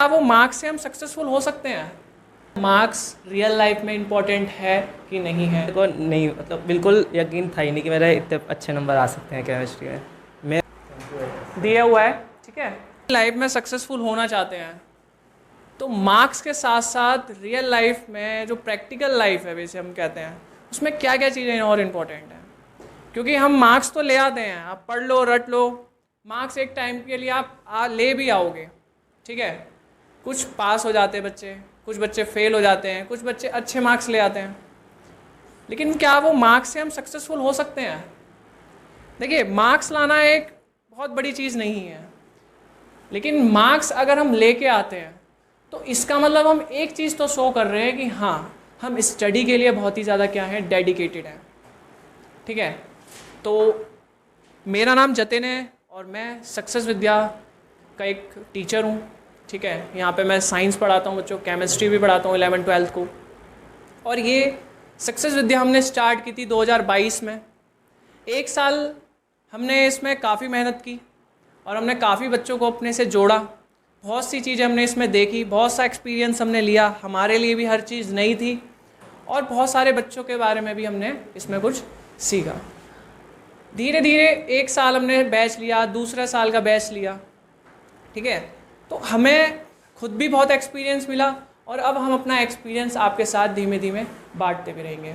वो मार्क्स से हम सक्सेसफुल हो सकते हैं? मार्क्स रियल लाइफ में इम्पोर्टेंट है कि नहीं है? को नहीं, मतलब बिल्कुल यकीन था ही नहीं कि मेरे इतने अच्छे नंबर आ सकते हैं केमिस्ट्री में। मैं दिया हुआ है, ठीक है। लाइफ में सक्सेसफुल होना चाहते हैं तो मार्क्स के साथ साथ रियल लाइफ में जो प्रैक्टिकल लाइफ है वैसे हम कहते हैं, उसमें क्या क्या चीज़ें और इम्पोर्टेंट हैं। क्योंकि हम मार्क्स तो ले आते हैं, आप पढ़ लो रट लो, मार्क्स एक टाइम के लिए आप ले भी आओगे, ठीक है। कुछ पास हो जाते हैं बच्चे, कुछ बच्चे फेल हो जाते हैं, कुछ बच्चे अच्छे मार्क्स ले आते हैं, लेकिन क्या वो मार्क्स से हम सक्सेसफुल हो सकते हैं? देखिए, मार्क्स लाना एक बहुत बड़ी चीज़ नहीं है, लेकिन मार्क्स अगर हम लेके आते हैं तो इसका मतलब हम एक चीज़ तो शो कर रहे हैं कि हाँ, हम स्टडी के लिए बहुत ही ज़्यादा क्या है, डेडिकेटेड हैं, ठीक है। तो मेरा नाम जतिन है और मैं सक्सेस विद्या का एक टीचर हूँ, ठीक है। यहाँ पे मैं साइंस पढ़ाता हूँ बच्चों, केमिस्ट्री भी पढ़ाता हूँ 11वीं 12वीं को। और ये सक्सेस विद्या हमने स्टार्ट की थी 2022 में। एक साल हमने इसमें काफ़ी मेहनत की और हमने काफ़ी बच्चों को अपने से जोड़ा, बहुत सी चीज़ें हमने इसमें देखी, बहुत सा एक्सपीरियंस हमने लिया, हमारे लिए भी हर चीज़ नई थी और बहुत सारे बच्चों के बारे में भी हमने इसमें कुछ सीखा। धीरे धीरे एक साल हमने बैच लिया, दूसरे साल का बैच लिया, ठीक है। तो हमें खुद भी बहुत एक्सपीरियंस मिला और अब हम अपना एक्सपीरियंस आपके साथ धीमे धीमे बांटते भी रहेंगे।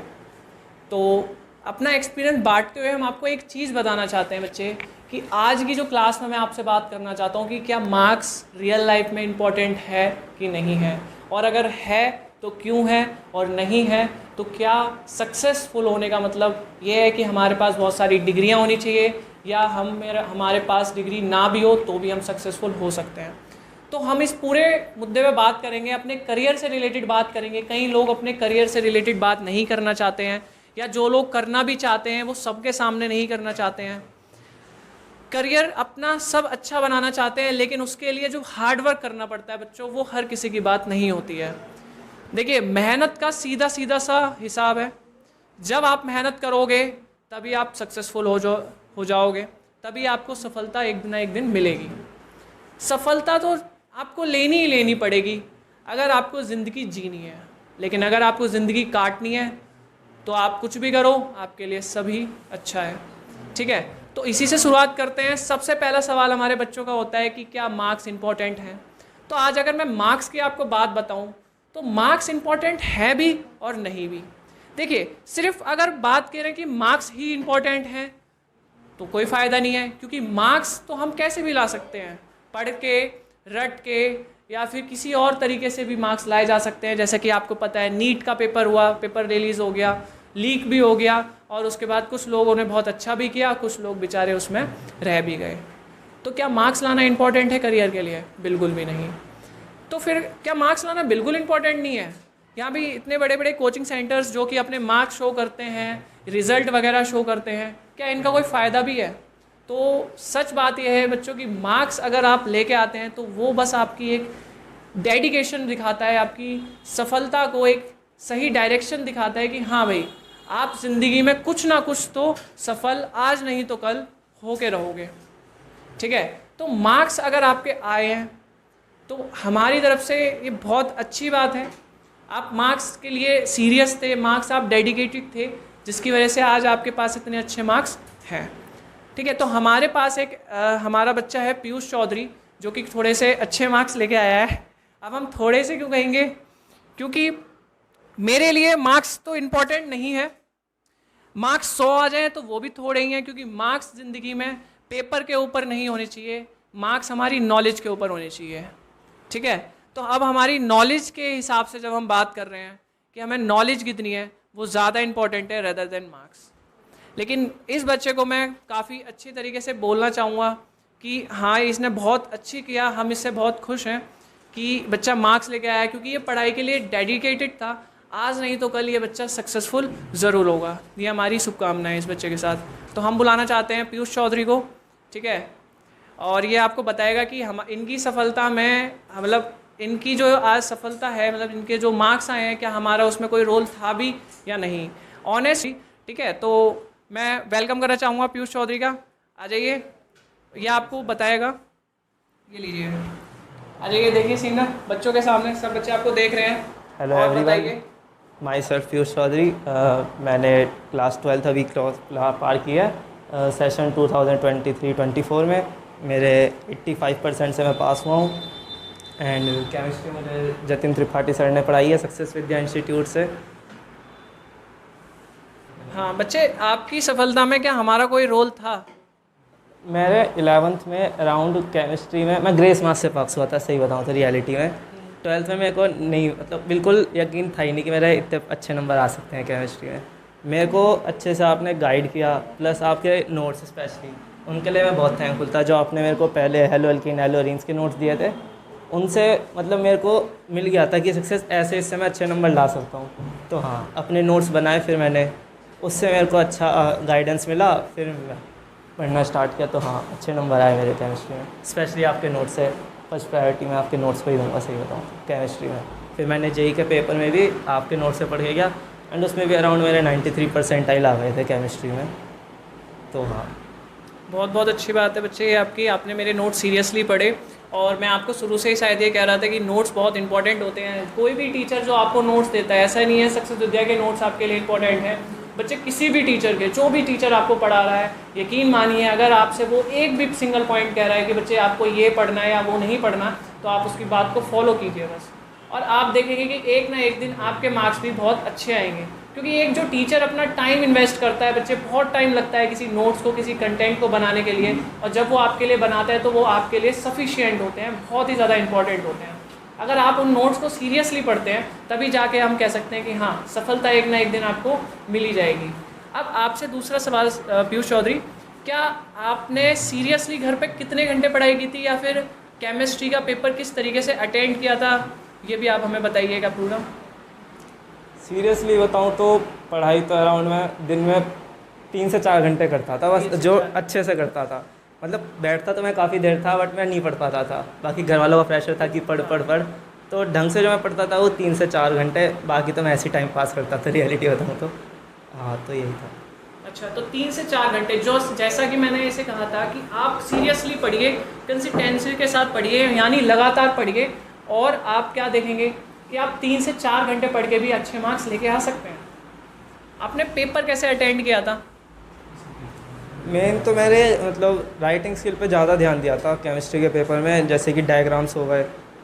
तो अपना एक्सपीरियंस बांटते हुए हम आपको एक चीज़ बताना चाहते हैं बच्चे, कि आज की जो क्लास में मैं आपसे बात करना चाहता हूँ कि क्या मार्क्स रियल लाइफ में इम्पोर्टेंट है कि नहीं है, और अगर है तो क्यों है, और नहीं है तो क्या सक्सेसफुल होने का मतलब ये है कि हमारे पास बहुत सारी डिग्रियाँ होनी चाहिए, या हमारे पास डिग्री ना भी हो तो भी हम सक्सेसफुल हो सकते हैं। तो हम इस पूरे मुद्दे पे बात करेंगे, अपने करियर से रिलेटेड बात करेंगे। कई लोग अपने करियर से रिलेटेड बात नहीं करना चाहते हैं, या जो लोग करना भी चाहते हैं वो सबके सामने नहीं करना चाहते हैं। करियर अपना सब अच्छा बनाना चाहते हैं, लेकिन उसके लिए जो हार्ड वर्क करना पड़ता है बच्चों, वो हर किसी की बात नहीं होती है। देखिए, मेहनत का सीधा सीधा सा हिसाब है, जब आप मेहनत करोगे तभी आप सक्सेसफुल हो जाओगे, तभी आपको सफलता एक ना एक दिन मिलेगी। सफलता तो आपको लेनी ही लेनी पड़ेगी अगर आपको ज़िंदगी जीनी है, लेकिन अगर आपको ज़िंदगी काटनी है तो आप कुछ भी करो, आपके लिए सभी अच्छा है, ठीक है। तो इसी से शुरुआत करते हैं। सबसे पहला सवाल हमारे बच्चों का होता है कि क्या मार्क्स इंपॉर्टेंट हैं। तो आज अगर मैं मार्क्स की आपको बात बताऊं तो मार्क्स इंपॉर्टेंट है भी और नहीं भी। देखिए, सिर्फ अगर बात करें कि मार्क्स ही इंपॉर्टेंट हैं तो कोई फ़ायदा नहीं है, क्योंकि मार्क्स तो हम कैसे भी ला सकते हैं, पढ़ के, रट के, या फिर किसी और तरीके से भी मार्क्स लाए जा सकते हैं। जैसे कि आपको पता है, नीट का पेपर हुआ, पेपर रिलीज़ हो गया, लीक भी हो गया, और उसके बाद कुछ लोगों ने बहुत अच्छा भी किया, कुछ लोग बेचारे उसमें रह भी गए। तो क्या मार्क्स लाना इंपॉर्टेंट है करियर के लिए? बिल्कुल भी नहीं। तो फिर क्या मार्क्स लाना बिल्कुल इंपॉर्टेंट नहीं है? यहाँ भी इतने बड़े बड़े कोचिंग सेंटर्स जो कि अपने मार्क्स शो करते हैं, रिजल्ट वगैरह शो करते हैं, क्या इनका कोई फ़ायदा भी है? तो सच बात यह है बच्चों की, मार्क्स अगर आप लेके आते हैं तो वो बस आपकी एक डेडिकेशन दिखाता है, आपकी सफलता को एक सही डायरेक्शन दिखाता है कि हाँ भाई, आप ज़िंदगी में कुछ ना कुछ तो सफल आज नहीं तो कल होके रहोगे, ठीक है। तो मार्क्स अगर आपके आए हैं तो हमारी तरफ से ये बहुत अच्छी बात है। आप मार्क्स के लिए सीरियस थे, मार्क्स आप डेडिकेटेड थे, जिसकी वजह से आज आपके पास इतने अच्छे मार्क्स हैं, ठीक है। तो हमारे पास एक हमारा बच्चा है पीयूष चौधरी, जो कि थोड़े से अच्छे मार्क्स लेके आया है। अब हम थोड़े से क्यों कहेंगे, क्योंकि मेरे लिए मार्क्स तो इम्पॉर्टेंट नहीं है। मार्क्स 100 आ जाएँ तो वो भी थोड़े ही हैं, क्योंकि मार्क्स ज़िंदगी में पेपर के ऊपर नहीं होने चाहिए, मार्क्स हमारी नॉलेज के ऊपर होने चाहिए, ठीक है। तो अब हमारी नॉलेज के हिसाब से जब हम बात कर रहे हैं कि हमें नॉलेज कितनी है, वो ज़्यादा इंपॉर्टेंट है रेदर देन मार्क्स। लेकिन इस बच्चे को मैं काफ़ी अच्छी तरीके से बोलना चाहूँगा कि हाँ, इसने बहुत अच्छी किया, हम इससे बहुत खुश हैं कि बच्चा मार्क्स लेके आया, क्योंकि ये पढ़ाई के लिए डेडिकेटेड था। आज नहीं तो कल ये बच्चा सक्सेसफुल ज़रूर होगा। ये हमारी शुभकामनाएं इस बच्चे के साथ। तो हम बुलाना चाहते हैं पीयूष चौधरी को, ठीक है। और ये आपको बताएगा कि हम इनकी सफलता में, मतलब इनकी जो आज सफलता है, मतलब इनके जो मार्क्स आए हैं, क्या हमारा उसमें कोई रोल था भी या नहीं, ऑनेस्टली, ठीक है। तो मैं वेलकम करना चाहूँगा पीयूष चौधरी का। आ जाइए, ये आपको बताएगा। ये लीजिए। अरे ये देखिए सीन ना बच्चों के सामने, सब बच्चे आपको देख रहे हैं। हेलो और एवरीवन, बताइए। Myself Piyush Chaudhary. मैंने क्लास 12th अभी पार किया है। सेशन 2023-24 में मेरे 85% से मैं पास हुआ हूँ। एंड केमिस्ट्री मुझे जतिन त्रिपाठी सर ने पढ़ाई है सक्सेस विद्या इंस्टीट्यूट से। हाँ बच्चे, आपकी सफलता में क्या हमारा कोई रोल था? मेरे 11th में अराउंड केमिस्ट्री में मैं ग्रेस मार्क्स से पास हुआ था, सही बताऊँ तो रियलिटी में। 12th में मेरे को नहीं, मतलब बिल्कुल यकीन था ही नहीं कि मेरे इतने अच्छे नंबर आ सकते हैं केमिस्ट्री में। मेरे को अच्छे से आपने गाइड किया, प्लस आपके नोट्स स्पेशली उनके लिए मैं बहुत थैंकफुल था। जो आपने मेरे को पहले हेलो एल्कीन हेलो एरीन्स के नोट्स दिए थे, उनसे मतलब मेरे को मिल गया था कि सक्सेस ऐसे इससे मैं अच्छे नंबर ला सकता हूँ। तो हाँ, अपने नोट्स बनाए, फिर मैंने उससे मेरे को अच्छा गाइडेंस मिला, फिर मैं पढ़ना स्टार्ट किया। तो हाँ, अच्छे नंबर आए मेरे केमिस्ट्री में, स्पेशली आपके नोट्स से। फर्स्ट प्रायोरिटी में आपके नोट्स को ही दूँगा, सही बताऊँ केमिस्ट्री में। फिर मैंने जेई के पेपर में भी आपके नोट्स से पढ़ के गया, एंड उसमें भी अराउंड मेरे 93 परसेंटाइल आ गए थे केमिस्ट्री में। तो हाँ, बहुत बहुत अच्छी बात है बच्चे ये आपकी, आपने मेरे नोट्स सीरियसली पढ़े। और मैं आपको शुरू से ही शायद ये कह रहा था कि नोट्स बहुत इंपॉर्टेंट होते हैं। कोई भी टीचर जो आपको नोट्स देता है, ऐसा नहीं है सक्सेस विद्या के नोट्स आपके लिए इंपॉर्टेंट हैं। बच्चे किसी भी टीचर के, जो भी टीचर आपको पढ़ा रहा है, यकीन मानिए अगर आपसे वो एक भी सिंगल पॉइंट कह रहा है कि बच्चे आपको ये पढ़ना है या वो नहीं पढ़ना, तो आप उसकी बात को फॉलो कीजिए बस। और आप देखेंगे कि एक ना एक दिन आपके मार्क्स भी बहुत अच्छे आएंगे। क्योंकि एक जो टीचर अपना टाइम इन्वेस्ट करता है, बच्चे बहुत टाइम लगता है किसी नोट्स को, किसी कंटेंट को बनाने के लिए, और जब वो आपके लिए बनाता है तो वो आपके लिए सफिशिएंट होते हैं, बहुत ही ज़्यादा इंपॉर्टेंट होते हैं। अगर आप उन नोट्स को सीरियसली पढ़ते हैं तभी जाके हम कह सकते हैं कि हाँ, सफलता एक ना एक दिन आपको मिल ही जाएगी। अब आपसे दूसरा सवाल पीयूष चौधरी, क्या आपने सीरियसली घर पे कितने घंटे पढ़ाई की थी, या फिर केमिस्ट्री का पेपर किस तरीके से अटेंड किया था, ये भी आप हमें बताइएगा पूरा। सीरियसली बताऊँ तो पढ़ाई तो अराउंड मैं दिन में 3 से 4 घंटे करता था बस, जो अच्छे से करता था। मतलब बैठता तो मैं काफ़ी देर था, बट मैं नहीं पढ़ पाता था। बाकी घर वालों का प्रेशर था कि पढ़ पढ़ पढ़, तो ढंग से जो मैं पढ़ता था वो 3 से 4 घंटे। बाकी तो मैं ऐसे टाइम पास करता था, रियलिटी बताऊँ तो। हाँ, तो यही था। अच्छा, तो 3 से 4 घंटे, जो जैसा कि मैंने इसे कहा था कि आप सीरियसली पढ़िए, कंसिस्टेंसी के साथ पढ़िए, यानी लगातार पढ़िए, और आप क्या देखेंगे कि आप 3 से 4 घंटे पढ़ के भी अच्छे मार्क्स लेके आ सकते हैं। आपने पेपर कैसे अटेंड किया था? मेन तो मेरे मतलब राइटिंग स्किल पे ज़्यादा ध्यान दिया था केमिस्ट्री के पेपर में। जैसे कि डायग्राम्स हो गए,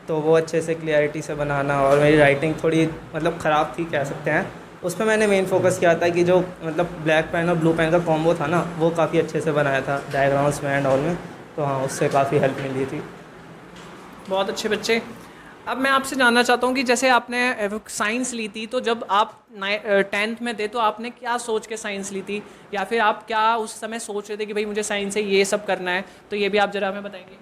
तो वो अच्छे से क्लियरिटी से बनाना, और मेरी राइटिंग थोड़ी मतलब ख़राब थी कह सकते हैं। उस पर मैंने मेन फोकस किया था कि जो मतलब ब्लैक पेन और ब्लू पेन का कॉम्बो था ना, वो काफ़ी अच्छे से बनाया था डायग्राम्स में एंड ऑल में। तो हाँ, उससे काफ़ी हेल्प मिली थी। बहुत अच्छे बच्चे। अब मैं आपसे जानना चाहता हूँ कि जैसे आपने साइंस ली थी, तो जब आप 10th में थे तो आपने क्या सोच के साइंस ली थी, या फिर आप क्या उस समय सोच रहे थे कि भाई मुझे साइंस से ये सब करना है, तो ये भी आप ज़रा हमें बताएंगे।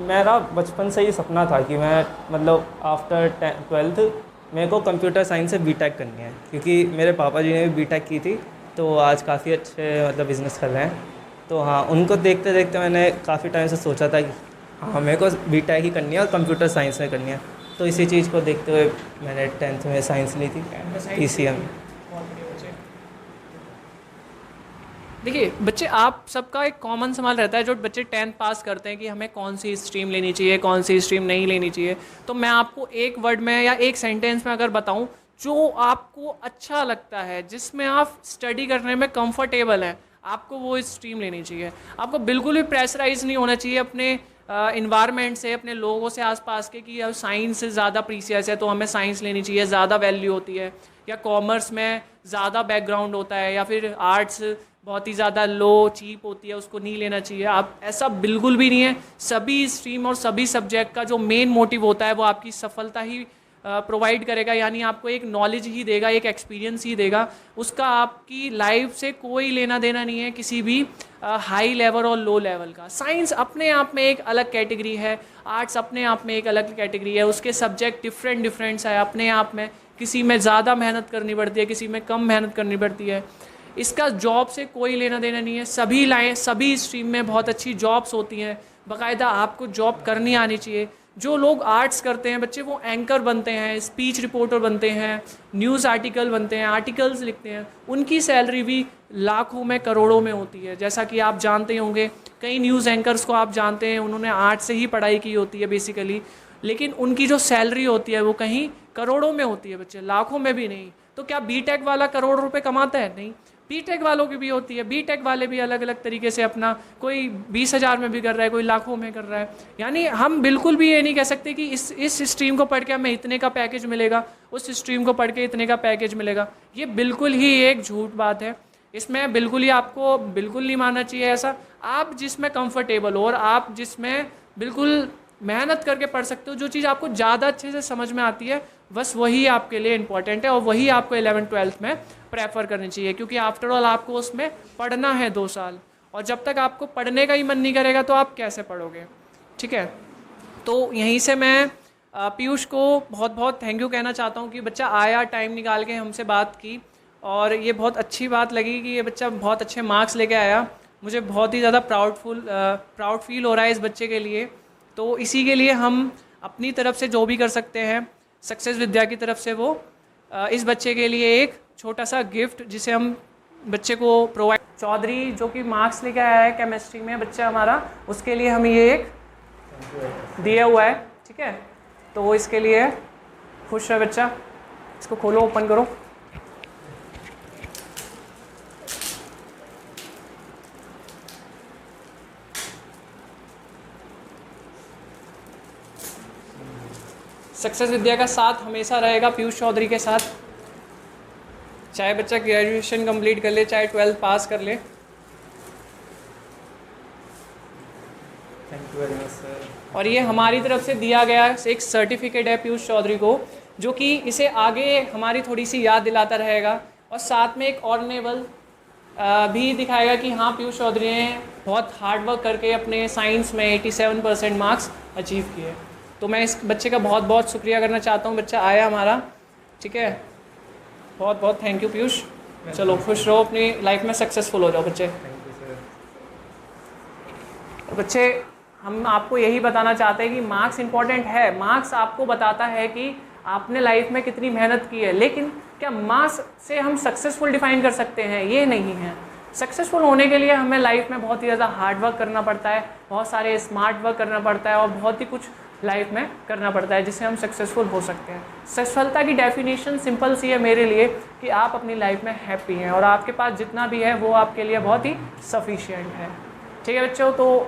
मेरा बचपन से ही सपना था कि मैं मतलब आफ्टर 12th मेरे को कंप्यूटर साइंस से बीटेक करनी है, क्योंकि मेरे पापा जी ने भी बीटेक की थी, तो वो आज काफ़ी अच्छे मतलब बिज़नेस कर रहे हैं। तो हाँ, उनको देखते देखते मैंने काफ़ी टाइम से सोचा था कि हाँ, मेरे को बीटेक ही करनी है और कंप्यूटर साइंस में करनी है। तो इसी चीज़ को देखते हुए मैंने 10th में साइंस ली थी, ECM। देखिए बच्चे, आप सबका एक कॉमन सवाल रहता है जो बच्चे 10th पास करते हैं कि हमें कौन सी स्ट्रीम लेनी चाहिए, कौन सी स्ट्रीम नहीं लेनी चाहिए। तो मैं आपको एक वर्ड में या एक सेंटेंस में अगर बताऊं, जो आपको अच्छा लगता है, जिसमें आप स्टडी करने में कंफर्टेबल हैं, आपको वो स्ट्रीम लेनी चाहिए। आपको बिल्कुल भी प्रेशराइज नहीं होना चाहिए अपने इन्वायरमेंट से, अपने लोगों से आसपास के, कि साइंस ज़्यादा प्रीसियस है तो हमें साइंस लेनी चाहिए, ज़्यादा वैल्यू होती है, या कॉमर्स में ज़्यादा बैकग्राउंड होता है, या फिर आर्ट्स बहुत ही ज़्यादा लो चीप होती है, उसको नहीं लेना चाहिए। आप ऐसा बिल्कुल भी नहीं है। सभी स्ट्रीम और सभी सब्जेक्ट का जो मेन मोटिव होता है वो आपकी सफलता ही प्रोवाइड करेगा, यानी आपको एक नॉलेज ही देगा, एक एक्सपीरियंस ही देगा। उसका आपकी लाइफ से कोई लेना देना नहीं है, किसी भी हाई लेवल और लो लेवल का। साइंस अपने आप में एक अलग कैटेगरी है, आर्ट्स अपने आप में एक अलग कैटेगरी है, उसके सब्जेक्ट डिफरेंट्स है अपने आप में। किसी में ज़्यादा मेहनत करनी पड़ती है, किसी में कम मेहनत करनी पड़ती है। इसका जॉब से कोई लेना देना नहीं है। सभी स्ट्रीम में बहुत अच्छी जॉब्स होती हैं, बाकायदा आपको जॉब करनी आनी चाहिए। जो लोग आर्ट्स करते हैं बच्चे, वो एंकर बनते हैं, स्पीच रिपोर्टर बनते हैं, न्यूज़ आर्टिकल बनते हैं, आर्टिकल्स लिखते हैं, उनकी सैलरी भी लाखों में करोड़ों में होती है। जैसा कि आप जानते होंगे, कई न्यूज़ एंकर्स को आप जानते हैं, उन्होंने आर्ट्स से ही पढ़ाई की होती है बेसिकली, लेकिन उनकी जो सैलरी होती है वो कहीं करोड़ों में होती है बच्चे, लाखों में भी नहीं। तो क्या बीटेक वाला करोड़ रुपए कमाता है? नहीं, बीटेक वालों की भी होती है। बीटेक वाले भी अलग अलग तरीके से अपना, कोई 20,000 में भी कर रहा है, कोई लाखों में कर रहा है। यानी हम बिल्कुल भी ये नहीं कह सकते कि इस स्ट्रीम को पढ़ के हमें इतने का पैकेज मिलेगा, उस स्ट्रीम को पढ़ के इतने का पैकेज मिलेगा। ये बिल्कुल ही एक झूठ बात है। इसमें बिल्कुल ही आपको बिल्कुल नहीं मानना चाहिए ऐसा। आप जिसमें कंफर्टेबल हो और आप जिसमें बिल्कुल मेहनत करके पढ़ सकते हो, जो चीज़ आपको ज़्यादा अच्छे से समझ में आती है, बस वही आपके लिए इम्पॉर्टेंट है और वही आपको 11th-12th में प्रेफर करनी चाहिए। क्योंकि आफ्टर ऑल आपको उसमें पढ़ना है 2 साल, और जब तक आपको पढ़ने का ही मन नहीं करेगा तो आप कैसे पढ़ोगे? ठीक है, तो यहीं से मैं पीयूष को बहुत बहुत थैंक यू कहना चाहता हूँ कि बच्चा आया, टाइम निकाल के हमसे बात की, और ये बहुत अच्छी बात लगी कि ये बच्चा बहुत अच्छे मार्क्स लेके आया। मुझे बहुत ही ज़्यादा प्राउड फील हो रहा है इस बच्चे के लिए। तो इसी के लिए हम अपनी तरफ से जो भी कर सकते हैं, सक्सेस विद्या की तरफ से, वो इस बच्चे के लिए एक छोटा सा गिफ्ट जिसे हम बच्चे को प्रोवाइड, चौधरी जो कि मार्क्स लेके आया है केमिस्ट्री में बच्चा हमारा, उसके लिए हम ये एक दिया हुआ है। ठीक है, तो इसके लिए खुश है बच्चा। इसको खोलो, ओपन करो। सक्सेस विद्या का साथ हमेशा रहेगा पीयूष चौधरी के साथ, चाहे बच्चा ग्रेजुएशन कंप्लीट कर ले, चाहे 12th पास कर ले। Thank you very much sir. और ये हमारी तरफ से दिया गया एक सर्टिफिकेट है पीयूष चौधरी को, जो कि इसे आगे हमारी थोड़ी सी याद दिलाता रहेगा, और साथ में एक ऑर्नेबल भी दिखाएगा कि हाँ, पीयूष चौधरी ने बहुत हार्ड वर्क करके अपने साइंस में 87% मार्क्स अचीव किए। तो मैं इस बच्चे का बहुत बहुत शुक्रिया करना चाहता हूँ, बच्चा आया हमारा। ठीक है, बहुत बहुत थैंक यू पीयूष। चलो खुश रहो, अपनी लाइफ में सक्सेसफुल हो जाओ बच्चे। Thank you sir. बच्चे, हम आपको यही बताना चाहते हैं कि मार्क्स इंपॉर्टेंट है। मार्क्स आपको बताता है कि आपने लाइफ में कितनी मेहनत की है, लेकिन क्या मार्क्स से हम सक्सेसफुल डिफाइन कर सकते हैं? ये नहीं है। सक्सेसफुल होने के लिए हमें लाइफ में बहुत ही ज़्यादा हार्ड वर्क करना पड़ता है, बहुत सारे स्मार्ट वर्क करना पड़ता है, और बहुत ही कुछ लाइफ में करना पड़ता है जिससे हम सक्सेसफुल हो सकते हैं। सफलता की डेफिनेशन सिंपल सी है मेरे लिए, कि आप अपनी लाइफ में हैप्पी हैं और आपके पास जितना भी है वो आपके लिए बहुत ही सफिशिएंट है। ठीक है बच्चों, तो